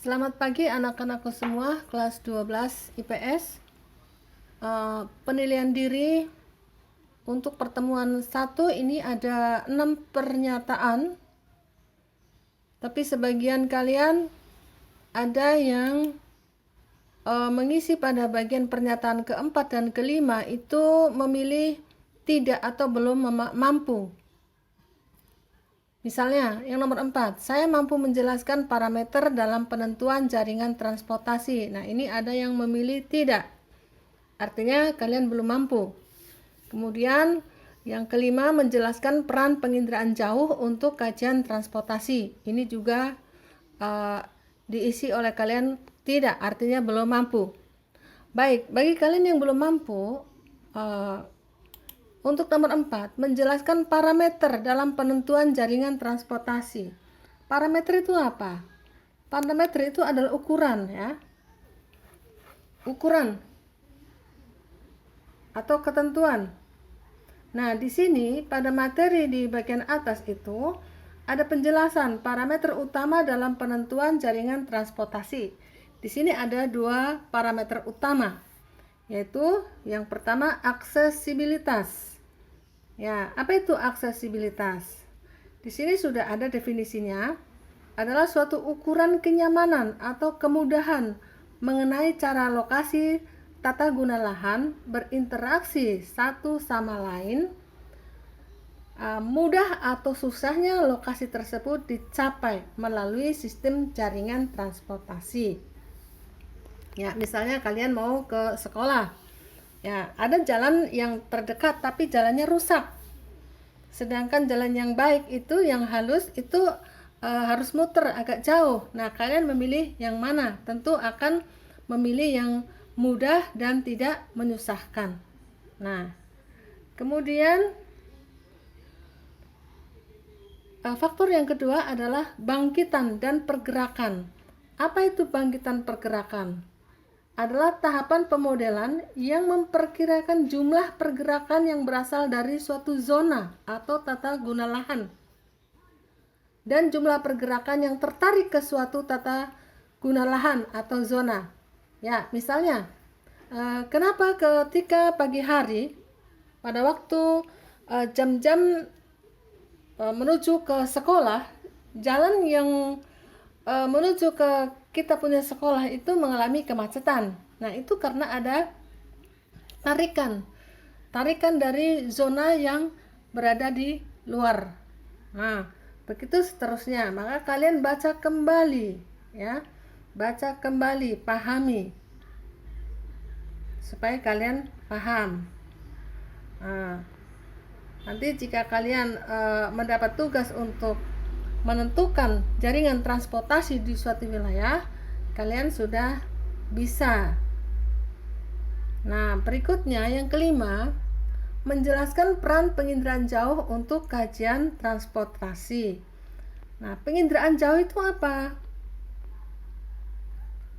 Selamat pagi anak-anakku semua, kelas 12 IPS. Penilaian diri untuk pertemuan 1 ini ada 6 pernyataan. Tapi sebagian kalian ada yang mengisi pada bagian pernyataan keempat dan kelima itu memilih tidak atau belum mampu. Misalnya, yang nomor 4, saya mampu menjelaskan parameter dalam penentuan jaringan transportasi. Nah, ini ada yang memilih tidak. Artinya kalian belum mampu. Kemudian, yang kelima, menjelaskan peran penginderaan jauh untuk kajian transportasi. Ini juga diisi oleh kalian tidak, artinya belum mampu. Baik, bagi kalian yang belum mampu, untuk nomor 4, menjelaskan parameter dalam penentuan jaringan transportasi. Parameter itu apa? Parameter itu adalah ukuran, ya. Ukuran atau ketentuan. Nah, di sini pada materi di bagian atas itu ada penjelasan parameter utama dalam penentuan jaringan transportasi. Di sini ada 2 parameter utama, yaitu yang pertama aksesibilitas. Ya, apa itu aksesibilitas? Di sini sudah ada definisinya, adalah suatu ukuran kenyamanan atau kemudahan mengenai cara lokasi tata guna lahan berinteraksi satu sama lain, mudah atau susahnya lokasi tersebut dicapai melalui sistem jaringan transportasi. Ya, misalnya kalian mau ke sekolah. Ya, ada jalan yang terdekat tapi jalannya rusak. Sedangkan jalan yang baik itu, yang halus itu harus muter agak jauh. Nah, kalian memilih yang mana? Tentu akan memilih yang mudah dan tidak menyusahkan. Nah, kemudian faktor yang kedua adalah bangkitan dan pergerakan. Apa itu bangkitan pergerakan? Adalah tahapan pemodelan yang memperkirakan jumlah pergerakan yang berasal dari suatu zona atau tata guna lahan dan jumlah pergerakan yang tertarik ke suatu tata guna lahan atau zona. Ya, misalnya, kenapa ketika pagi hari pada waktu jam-jam menuju ke sekolah, jalan yang menuju ke kita punya sekolah itu mengalami kemacetan. Nah, itu karena ada tarikan dari zona yang berada di luar. Nah, begitu seterusnya. Maka kalian baca kembali, ya. Baca kembali, pahami supaya kalian paham. Nah, nanti jika kalian mendapat tugas untuk menentukan jaringan transportasi di suatu wilayah, kalian sudah bisa. Nah, berikutnya yang kelima, menjelaskan peran penginderaan jauh untuk kajian transportasi. Nah, penginderaan jauh itu apa?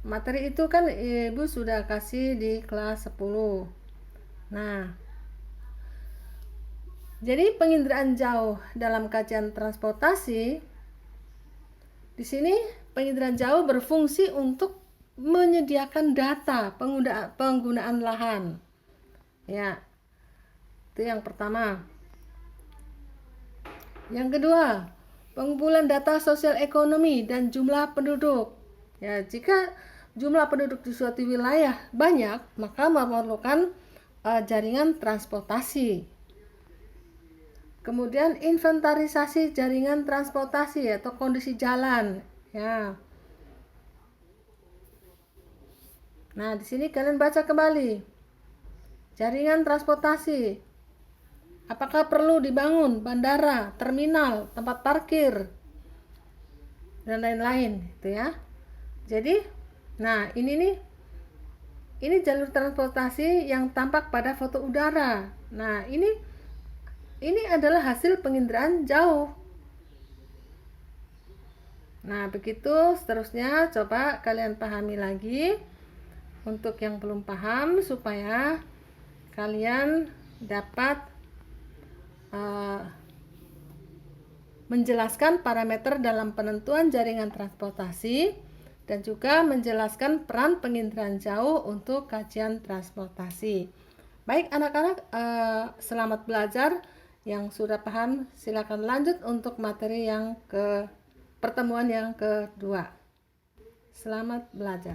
Materi itu kan Ibu sudah kasih di kelas 10. Nah, jadi penginderaan jauh dalam kajian transportasi, di sini penginderaan jauh berfungsi untuk menyediakan data penggunaan lahan. Ya, itu yang pertama. Yang kedua, pengumpulan data sosial ekonomi dan jumlah penduduk. Ya, jika jumlah penduduk di suatu wilayah banyak, maka memerlukan jaringan transportasi. Kemudian inventarisasi jaringan transportasi atau kondisi jalan, ya. Nah, di sini kalian baca kembali. Jaringan transportasi. Apakah perlu dibangun bandara, terminal, tempat parkir, dan lain-lain, gitu ya. Jadi, nah ini jalur transportasi yang tampak pada foto udara. Nah, ini adalah hasil penginderaan jauh. Nah, begitu seterusnya. Coba kalian pahami lagi untuk yang belum paham supaya kalian dapat menjelaskan parameter dalam penentuan jaringan transportasi dan juga menjelaskan peran penginderaan jauh untuk kajian transportasi. Baik anak-anak, selamat belajar. Yang sudah paham silakan lanjut untuk materi yang pertemuan yang kedua. Selamat belajar.